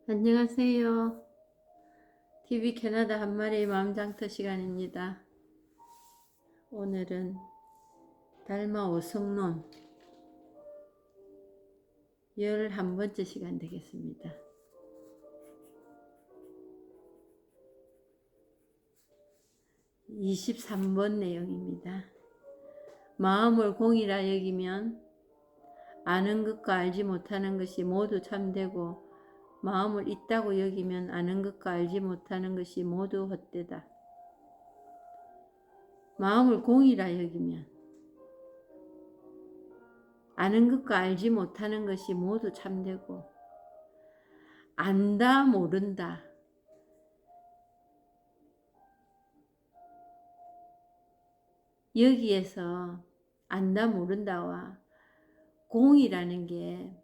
안녕하세요. TV 캐나다 한 마리의 마음장터 시간입니다. 오늘은 달마 오성론 11번째 시간 되겠습니다. 23번 내용입니다. 마음을 공이라 여기면 아는 것과 알지 못하는 것이 모두 참되고 마음을 있다고 여기면 아는 것과 알지 못하는 것이 모두 헛되다. 마음을 공이라 여기면 아는 것과 알지 못하는 것이 모두 참되고 안다 모른다 여기에서 안다 모른다와 공이라는 게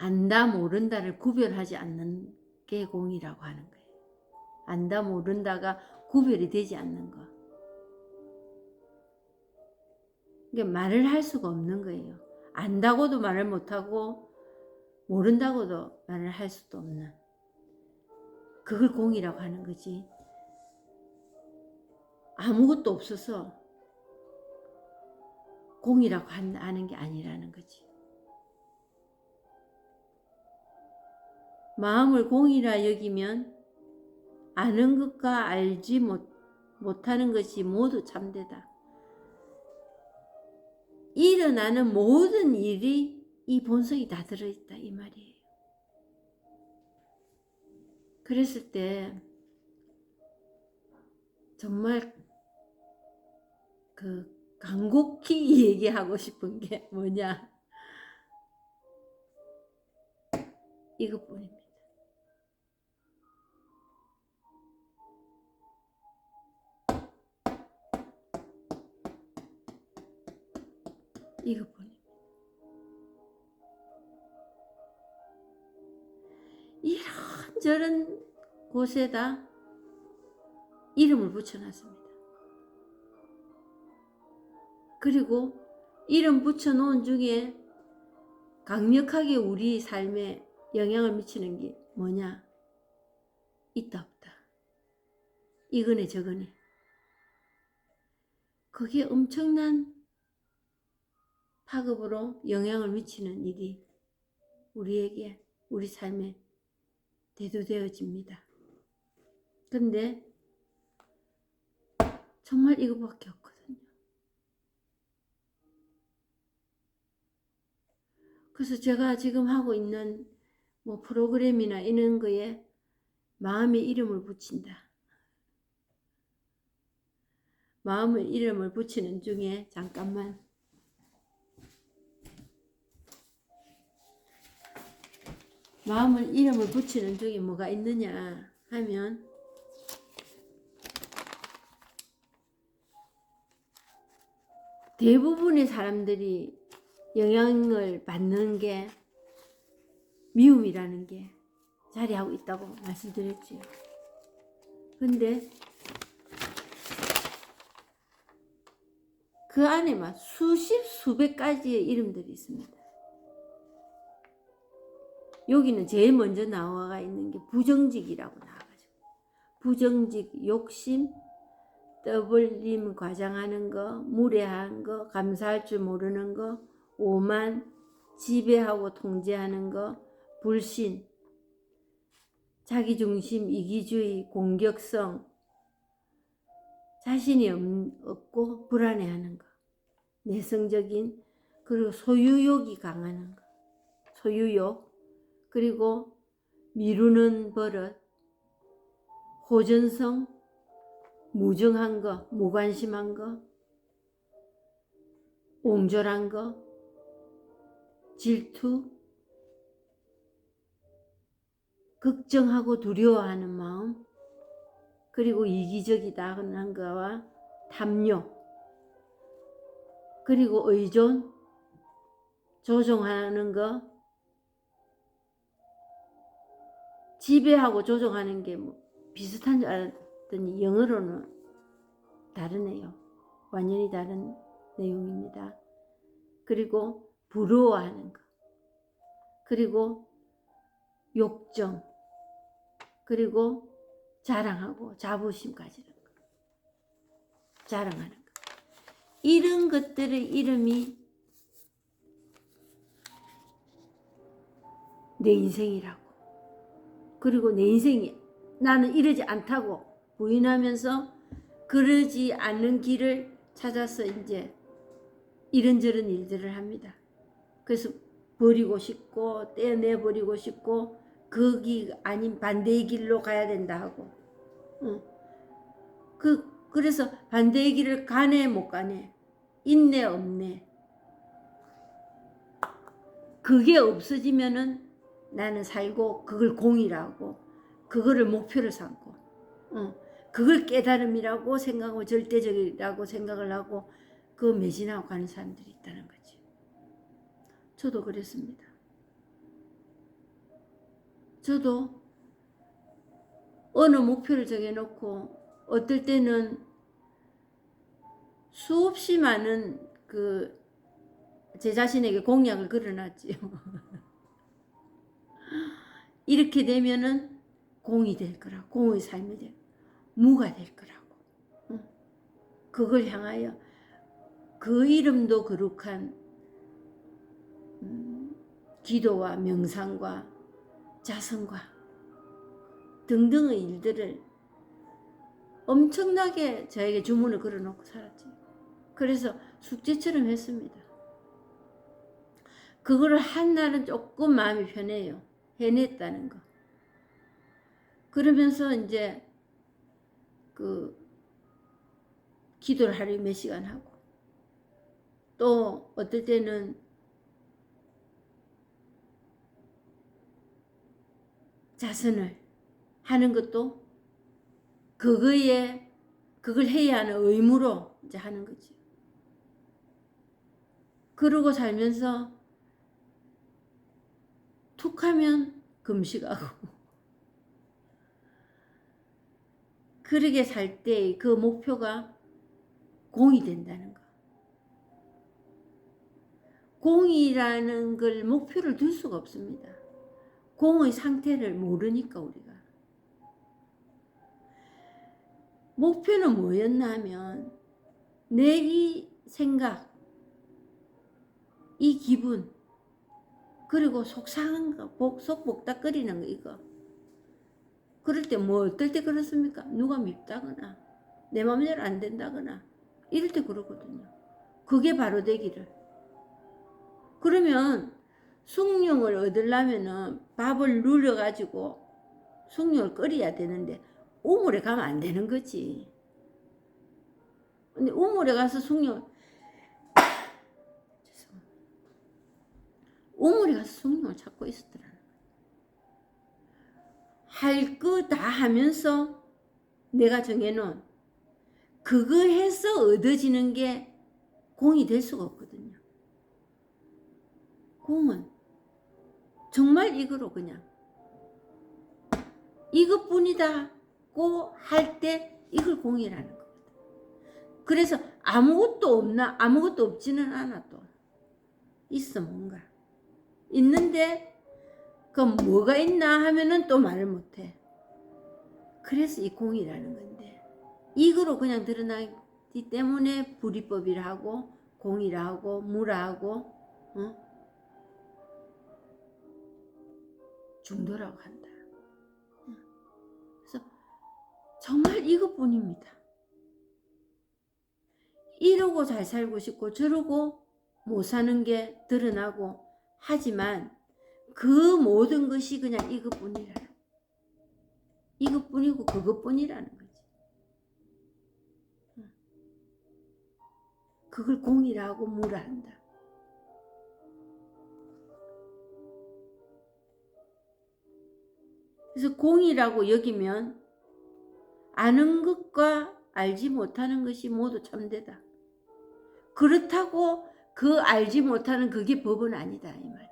안다 모른다를 구별하지 않는 게 공이라고 하는 거예요. 안다 모른다가 구별이 되지 않는 거. 그러니까 말을 할 수가 없는 거예요. 안다고도 말을 못하고 모른다고도 말을 할 수도 없는 그걸 공이라고 하는 거지. 아무것도 없어서 공이라고 하는 게 아니라는 거지. 마음을 공이라 여기면 아는 것과 알지 못하는 것이 모두 참되다. 일어나는 모든 일이 이 본성이 다 들어있다 이 말이에요. 그랬을 때 정말 간곡히 얘기하고 싶은 게 뭐냐, 이것뿐입니다. 이것뿐입니다. 이런저런 곳에다 이름을 붙여놨습니다. 그리고 이름 붙여놓은 중에 강력하게 우리 삶에 영향을 미치는 게 뭐냐? 있다 없다. 이거네 저거네. 그게 엄청난 파급으로 영향을 미치는 일이 우리에게 우리 삶에 대두되어집니다. 근데 정말 이거밖에 없거든요. 그래서 제가 지금 하고 있는 뭐 프로그램이나 이런 거에 마음의 이름을 붙인다. 마음의 이름을 붙이는 중에 잠깐만 마음을 이름을 붙이는 중에 뭐가 있느냐 하면 대부분의 사람들이 영향을 받는 게 미움이라는 게 자리하고 있다고 말씀드렸죠. 근데 그 안에 막 수십 수백 가지의 이름들이 있습니다. 여기는 제일 먼저 나와 있는 게 부정직이라고 나와가지고 부정직, 욕심, 떠벌림, 과장하는 거, 무례한 거, 감사할 줄 모르는 거, 오만, 지배하고 통제하는 거, 불신, 자기중심, 이기주의, 공격성, 자신이 없고 불안해하는 거, 내성적인, 그리고 소유욕이 강한 거, 소유욕, 그리고 미루는 버릇, 호전성, 무정한 거, 무관심한 거, 옹졸한 거, 질투, 걱정하고 두려워하는 마음, 그리고 이기적이다 하는 거와 탐욕, 그리고 의존, 조종하는 거, 지배하고 조종하는 게 뭐 비슷한 줄 알았더니 영어로는 다르네요. 완전히 다른 내용입니다. 그리고 부러워하는 거, 그리고 욕정, 그리고 자랑하고 자부심 가지는 거, 자랑하는 거. 이런 것들의 이름이 내 인생이라고. 그리고 내 인생이 나는 이러지 않다고 부인하면서 그러지 않는 길을 찾아서 이제 이런저런 일들을 합니다. 그래서 버리고 싶고 떼어내버리고 싶고 거기 아닌 반대의 길로 가야 된다 하고 그래서 반대의 길을 가네 못 가네 있네 없네 그게 없어지면은 나는 살고 그걸 공이라고 그거를 목표를 삼고 그걸 깨달음이라고 생각하고 절대적이라고 생각을 하고 그 매진하고 가는 사람들이 있다는 거지. 저도 그랬습니다. 저도 어느 목표를 정해놓고 어떨 때는 수없이 많은 제 자신에게 공약을 걸어놨지요. 이렇게 되면은 공이 될 거라고, 공의 삶이 될, 무가 될 거라고. 그걸 향하여 그 이름도 거룩한 기도와 명상과 자성과 등등의 일들을 엄청나게 저에게 주문을 걸어놓고 살았지. 그래서 숙제처럼 했습니다. 그거를 한 날은 조금 마음이 편해요. 해냈다는 거. 그러면서 이제 기도를 하루에 몇 시간 하고 또 어떨 때는 자선을 하는 것도 그걸 해야 하는 의무로 이제 하는 거지. 그러고 살면서 툭 하면 금식하고 그러게 살 때 그 목표가 공이 된다는 거. 공이라는 걸 목표를 둘 수가 없습니다. 공의 상태를 모르니까 우리가. 목표는 뭐였나 하면 내 이 생각, 이 기분, 그리고 속상한 거, 속 복닥거리는 거 이거. 그럴 때 뭐 어떨 때 그렇습니까? 누가 밉다거나 내 마음대로 안 된다거나 이럴 때 그러거든요. 그게 바로 되기를. 그러면 숭늉을 얻으려면은 밥을 눌려가지고 숭늉을 끓여야 되는데 우물에 가면 안 되는 거지. 근데 우물에 가서 우물에 가서 숭늉을 찾고 있었더라. 할 거 다 하면서 내가 정해놓은 그거 해서 얻어지는 게 공이 될 수가 없거든요. 공은 정말 이거로 그냥 이것뿐이다고 할 때 이걸 공이라는 겁니다. 그래서 아무것도 없나? 아무것도 없지는 않아. 또 있어. 뭔가 있는데 그럼 뭐가 있나 하면은 또 말을 못해. 그래서 이 공이라는 건데 이거로 그냥 드러나기 때문에 불이법이라 하고 공이라 하고 무라 하고 중도라고 한다. 그래서 정말 이것뿐입니다. 이러고 잘 살고 싶고 저러고 못 사는 게 드러나고 하지만 그 모든 것이 그냥 이것뿐이라는, 이것뿐이고 그것뿐이라는 거지. 그걸 공이라고 무라 한다. 그래서 공이라고 여기면 아는 것과 알지 못하는 것이 모두 참되다. 그렇다고 그 알지 못하는 그게 법은 아니다 이 말이에요.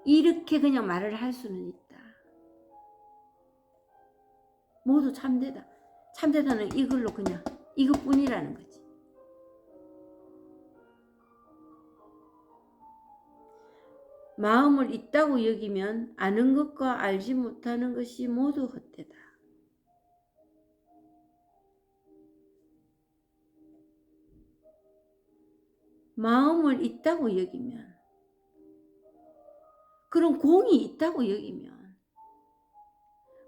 이렇게 그냥 말을 할 수는 있다. 모두 참되다. 참되다는 이걸로 그냥 이것뿐이라는 거지. 마음을 있다고 여기면 아는 것과 알지 못하는 것이 모두 헛되다. 마음을 있다고 여기면, 그런 공이 있다고 여기면,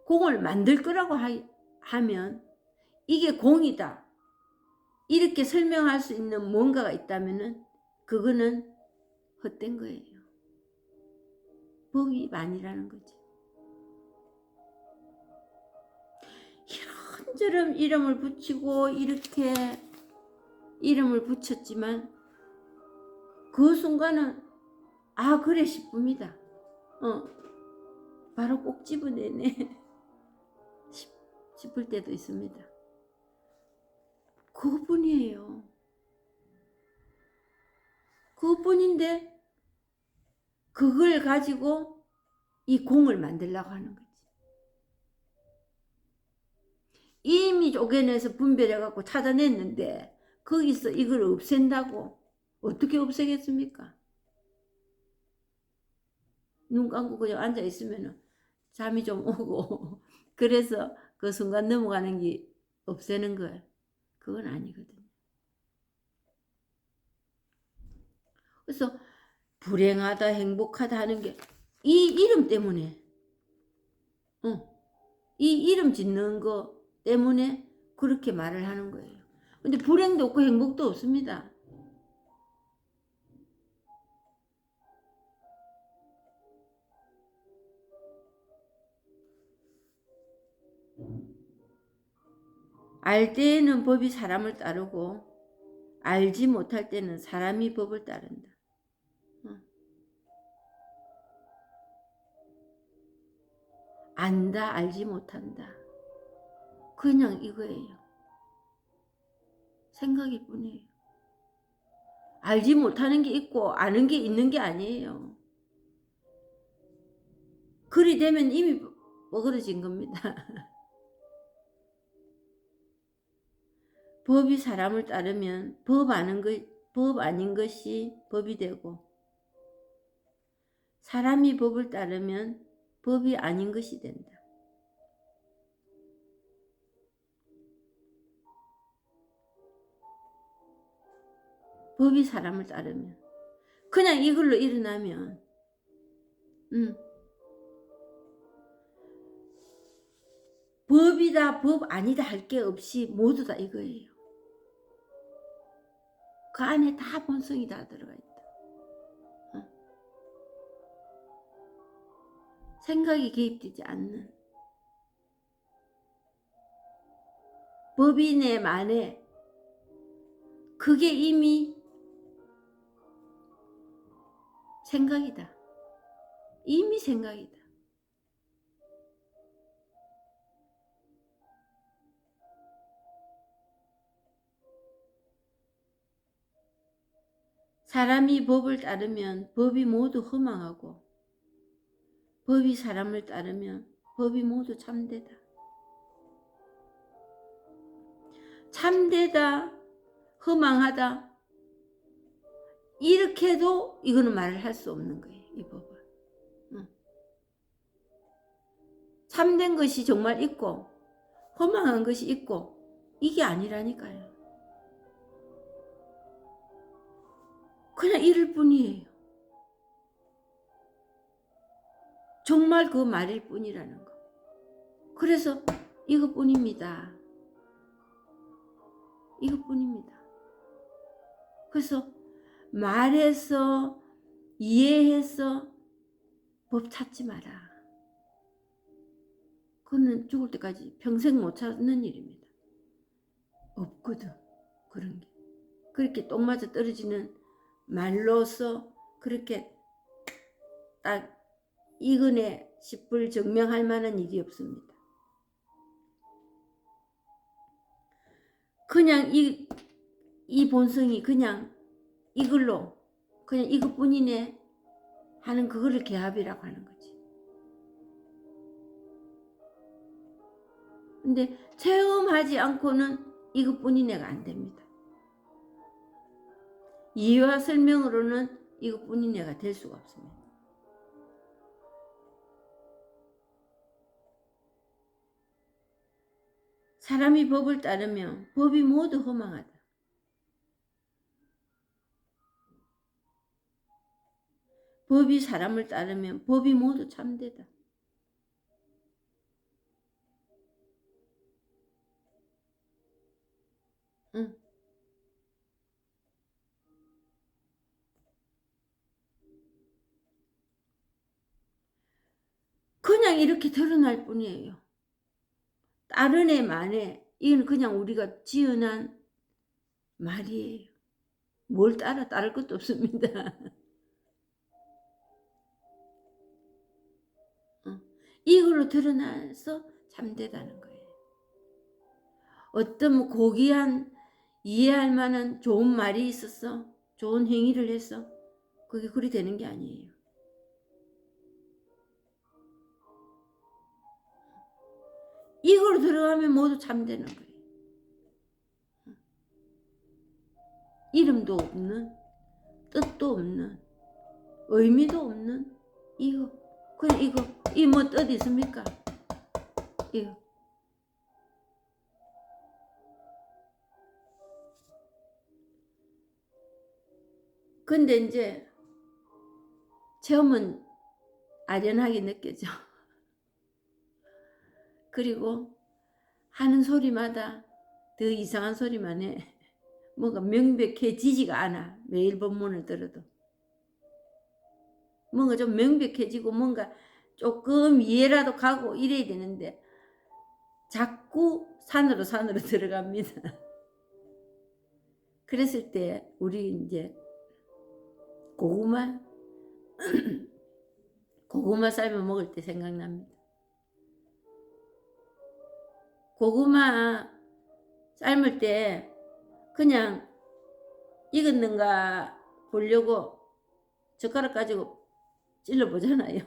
공을 만들 거라고 하면 이게 공이다, 이렇게 설명할 수 있는 뭔가가 있다면은 그거는 헛된 거예요. 법이 아니라는 거지. 이런저런 이름을 붙이고 이렇게 이름을 붙였지만 그 순간은 아 그래 싶습니다. 바로 꼭 집어내네 싶을 때도 있습니다. 그분이에요. 그분인데 그걸 가지고 이 공을 만들려고 하는 거지. 이미 쪼개내서 분별해갖고 찾아냈는데 거기서 이걸 없앤다고 어떻게 없애겠습니까? 눈 감고 그냥 앉아있으면 잠이 좀 오고 그래서 그 순간 넘어가는 게 없애는 거예요. 그건 아니거든요. 그래서 불행하다 행복하다 하는 게 이 이름 때문에 이 이름 짓는 거 때문에 그렇게 말을 하는 거예요. 근데 불행도 없고 행복도 없습니다. 알 때에는 법이 사람을 따르고 알지 못할 때는 사람이 법을 따른다. 안다 알지 못한다. 그냥 이거예요. 생각일 뿐이에요. 알지 못하는 게 있고 아는 게 있는 게 아니에요. 그리 되면 이미 뻐그러진 겁니다. 법이 사람을 따르면 법 아닌 것이 법이 되고 사람이 법을 따르면 법이 아닌 것이 된다. 법이 사람을 따르면 그냥 이걸로 일어나면 법이다 법 아니다 할 게 없이 모두 다 이거예요. 그 안에 다 본성이 다 들어가 있다. 생각이 개입되지 않는 법인의 만에 그게 이미 생각이다. 이미 생각이다. 사람이 법을 따르면 법이 모두 허망하고 법이 사람을 따르면 법이 모두 참되다. 참되다, 허망하다 이렇게도 이거는 말을 할 수 없는 거예요. 이 법은. 참된 것이 정말 있고 허망한 것이 있고 이게 아니라니까요. 그냥 이럴 뿐이에요. 정말 그 말일 뿐이라는 거. 그래서 이것뿐입니다. 이것뿐입니다. 그래서 말해서 이해해서 법 찾지 마라. 그거는 죽을 때까지 평생 못 찾는 일입니다. 없거든 그런 게. 그렇게 똥 맞아 떨어지는 말로서 그렇게 딱 이근에 10불 증명할 만한 일이 없습니다. 그냥 이 본성이 그냥 이걸로 그냥 이것뿐이네 하는 그거를 개합이라고 하는 거지. 근데 체험하지 않고는 이것뿐이네가 안 됩니다. 이해와 설명으로는 이것뿐이네가 될 수가 없습니다. 사람이 법을 따르면 법이 모두 허망하다. 법이 사람을 따르면 법이 모두 참되다. 응. 그냥 이렇게 드러날 뿐이에요. 다른 애 말에 이건 그냥 우리가 지어낸 말이에요. 뭘 따를 것도 없습니다. 이걸로 드러나서 참되다는 거예요. 어떤 고귀한 이해할 만한 좋은 말이 있었어, 좋은 행위를 했어, 그게 그리 되는 게 아니에요. 이걸로 들어가면 모두 참되는 거예요. 이름도 없는, 뜻도 없는, 의미도 없는 이거, 그냥 이거, 이 뭐 뜻 있습니까? 이거. 근데 이제 체험은 아련하게 느껴져. 그리고 하는 소리마다 더 이상한 소리만 해. 뭔가 명백해지지가 않아. 매일 본문을 들어도. 뭔가 좀 명백해지고 뭔가 조금 이해라도 가고 이래야 되는데 자꾸 산으로 들어갑니다. 그랬을 때 우리 이제 고구마 삶아 먹을 때 생각납니다. 고구마 삶을 때 그냥 익었는가 보려고 젓가락 가지고 찔러보잖아요.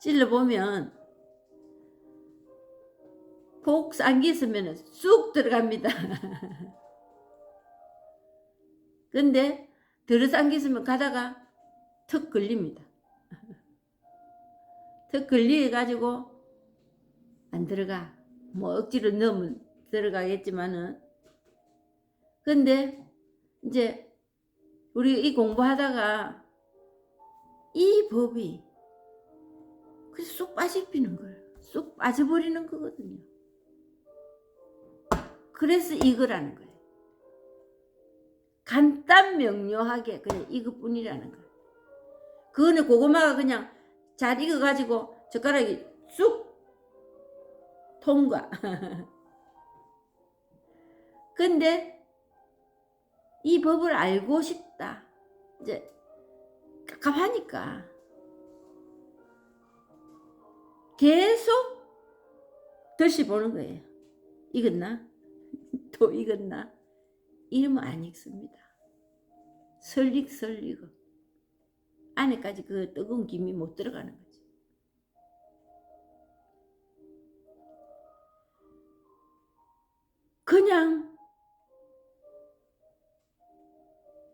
찔러보면 폭 삼켰으면 쑥 들어갑니다. 근데 덜어 삼켰으면 가다가 턱 걸립니다. 턱 걸려가지고 안 들어가. 뭐 억지로 넣으면 들어가겠지만은. 근데 이제 우리 이 공부하다가 이 법이 그래서 쑥 빠져버리는 거예요. 쑥 빠져버리는 거거든요. 그래서 이거라는 거예요. 간단 명료하게 그냥 이것뿐이라는 거예요. 그거는 고구마가 그냥 잘 익어가지고 젓가락이 쑥 통과. 근데 이 법을 알고 싶다. 이제 깝깝하니까 계속 덜시 보는 거예요. 익었나? 또 익었나? 이러면 안 익습니다. 설리고 안에까지 그 뜨거운 김이 못 들어가는 거지. 그냥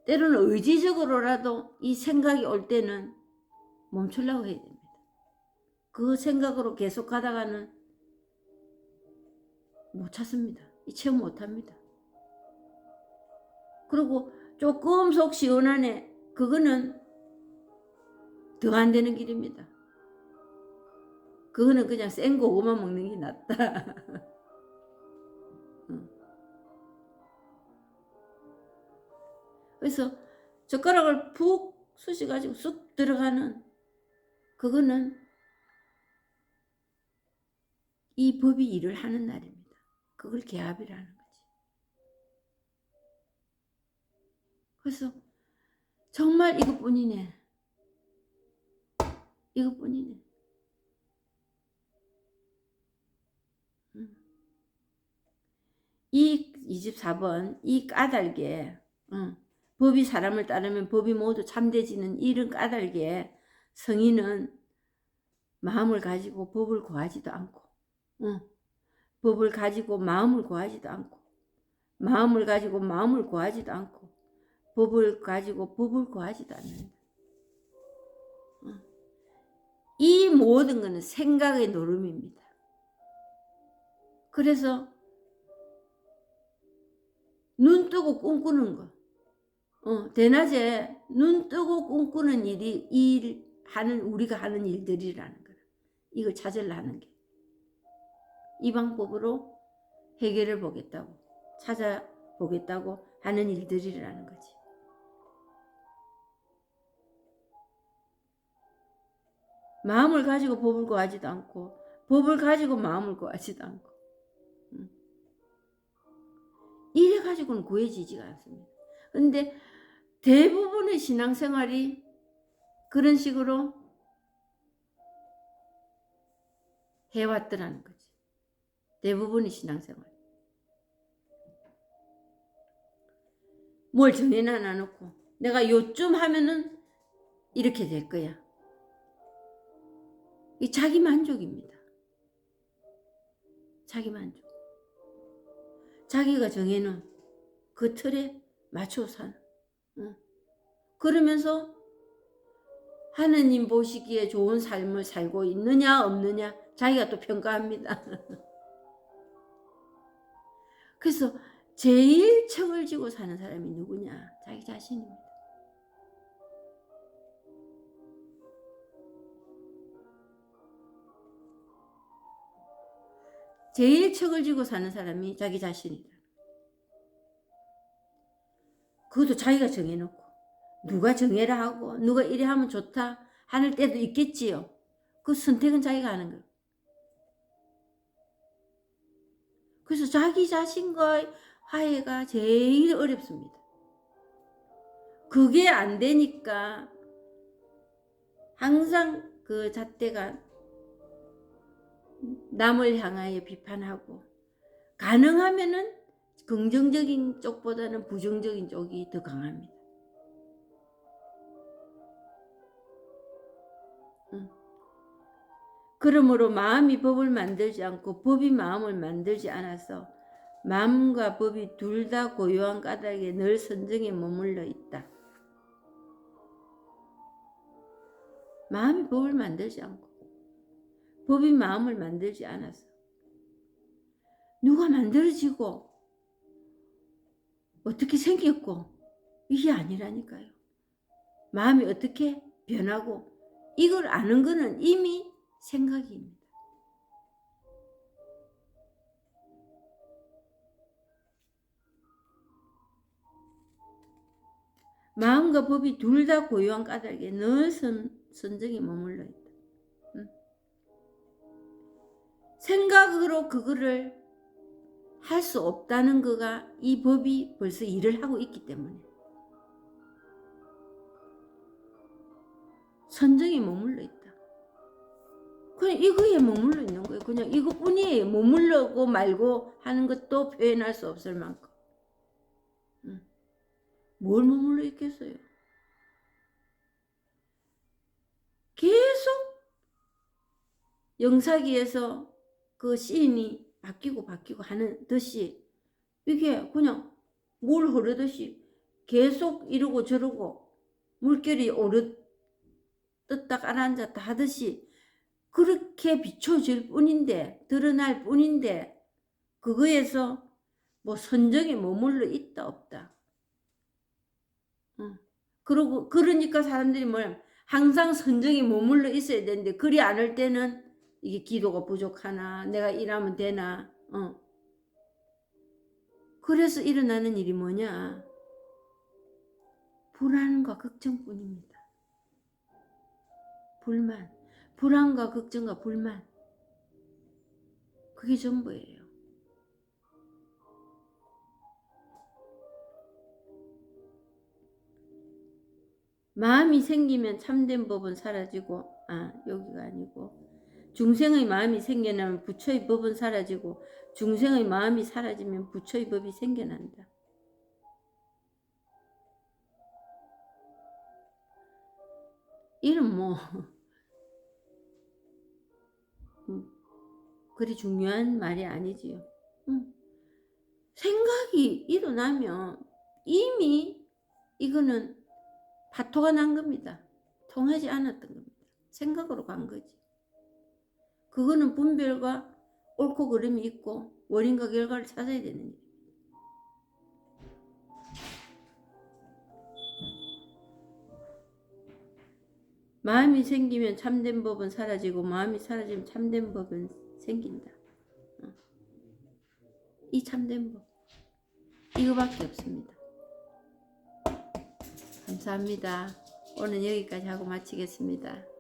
때로는 의지적으로라도 이 생각이 올 때는 멈추려고 해야 됩니다. 그 생각으로 계속 가다가는 못 찾습니다. 이 체험 못 합니다. 그리고 조금 속 시원하네. 그거는 더 안 되는 길입니다. 그거는 그냥 생 고구마 먹는 게 낫다. 그래서 젓가락을 푹 쑤셔가지고 쑥 들어가는 그거는 이 법이 일을 하는 날입니다. 그걸 개합이라는 거지. 그래서 정말 이것뿐이네. 이것뿐이네. 이 24번 이 까닭에 법이 사람을 따르면 법이 모두 참되지는 이런 까닭에 성인은 마음을 가지고 법을 구하지도 않고 법을 가지고 마음을 구하지도 않고 마음을 가지고 마음을 구하지도 않고 법을 가지고 법을 구하지도 않는다. 이 모든 것은 생각의 노름입니다. 그래서 눈 뜨고 꿈꾸는 거. 대낮에 눈 뜨고 꿈꾸는 우리가 하는 일들이라는 거야. 이걸 찾으려 하는 게. 이 방법으로 해결을 보겠다고, 찾아보겠다고 하는 일들이라는 거지. 마음을 가지고 법을 구하지도 않고, 법을 가지고 마음을 구하지도 않고. 이래 가지고는 구해지지가 않습니다. 근데 대부분의 신앙생활이 그런 식으로 해왔더라는 거지. 대부분의 신앙생활. 뭘 정해놔 놔놓고 내가 요쯤 하면은 이렇게 될 거야. 이 자기 만족입니다. 자기 만족. 자기가 정해놓은 그 틀에 맞춰 사는. 그러면서 하느님 보시기에 좋은 삶을 살고 있느냐 없느냐 자기가 또 평가합니다. 그래서 제일 척을 지고 사는 사람이 누구냐? 자기 자신입니다. 제일 척을 지고 사는 사람이 자기 자신이다. 그것도 자기가 정해놓고 누가 정해라 하고 누가 이래 하면 좋다 하는 때도 있겠지요. 그 선택은 자기가 하는 거예요. 그래서 자기 자신과의 화해가 제일 어렵습니다. 그게 안 되니까 항상 그 잣대가 남을 향하여 비판하고, 가능하면은 긍정적인 쪽보다는 부정적인 쪽이 더 강합니다. 그러므로 마음이 법을 만들지 않고 법이 마음을 만들지 않아서 마음과 법이 둘 다 고요한 까닭에 늘 선정에 머물러 있다. 마음이 법을 만들지 않고 법이 마음을 만들지 않아서 누가 만들어지고 어떻게 생겼고 이게 아니라니까요. 마음이 어떻게 변하고 이걸 아는 거는 이미 생각입니다. 마음과 법이 둘 다 고요한 까닭에 늘 선정에 머물러 있다. 생각으로 그거를 할 수 없다는 거가 이 법이 벌써 일을 하고 있기 때문에 선정에 머물러 있다. 그냥 이거에 머물러 있는 거예요. 그냥 이것뿐이에요. 머물러고 말고 하는 것도 표현할 수 없을 만큼. 뭘 머물러 있겠어요? 계속 영사기에서 그 시인이 바뀌고 하는 듯이 이게 그냥 물 흐르듯이 계속 이러고 저러고 물결이 떴다 가라앉았다 하듯이 그렇게 비춰질 뿐인데, 드러날 뿐인데 그거에서 뭐 선정에 머물러 있다 없다. 그러니까 사람들이 뭐냐면 항상 선정에 머물러 있어야 되는데 그리 않을 때는 이게 기도가 부족하나 내가 일하면 되나. 그래서 일어나는 일이 뭐냐? 불안과 걱정뿐입니다. 불안과 걱정과 불만. 그게 전부예요. 마음이 생기면 참된 법은 사라지고, 여기가 아니고, 중생의 마음이 생겨나면 부처의 법은 사라지고, 중생의 마음이 사라지면 부처의 법이 생겨난다. 이런 그리 중요한 말이 아니지요. 생각이 일어나면 이미 이거는 파토가 난 겁니다. 통하지 않았던 겁니다. 생각으로 간 거지. 그거는 분별과 옳고 그름이 있고 원인과 결과를 찾아야 되는 일. 마음이 생기면 참된 법은 사라지고 마음이 사라지면 참된 법은 생긴다. 이 참된 법 이거밖에 없습니다. 감사합니다. 오늘 여기까지 하고 마치겠습니다.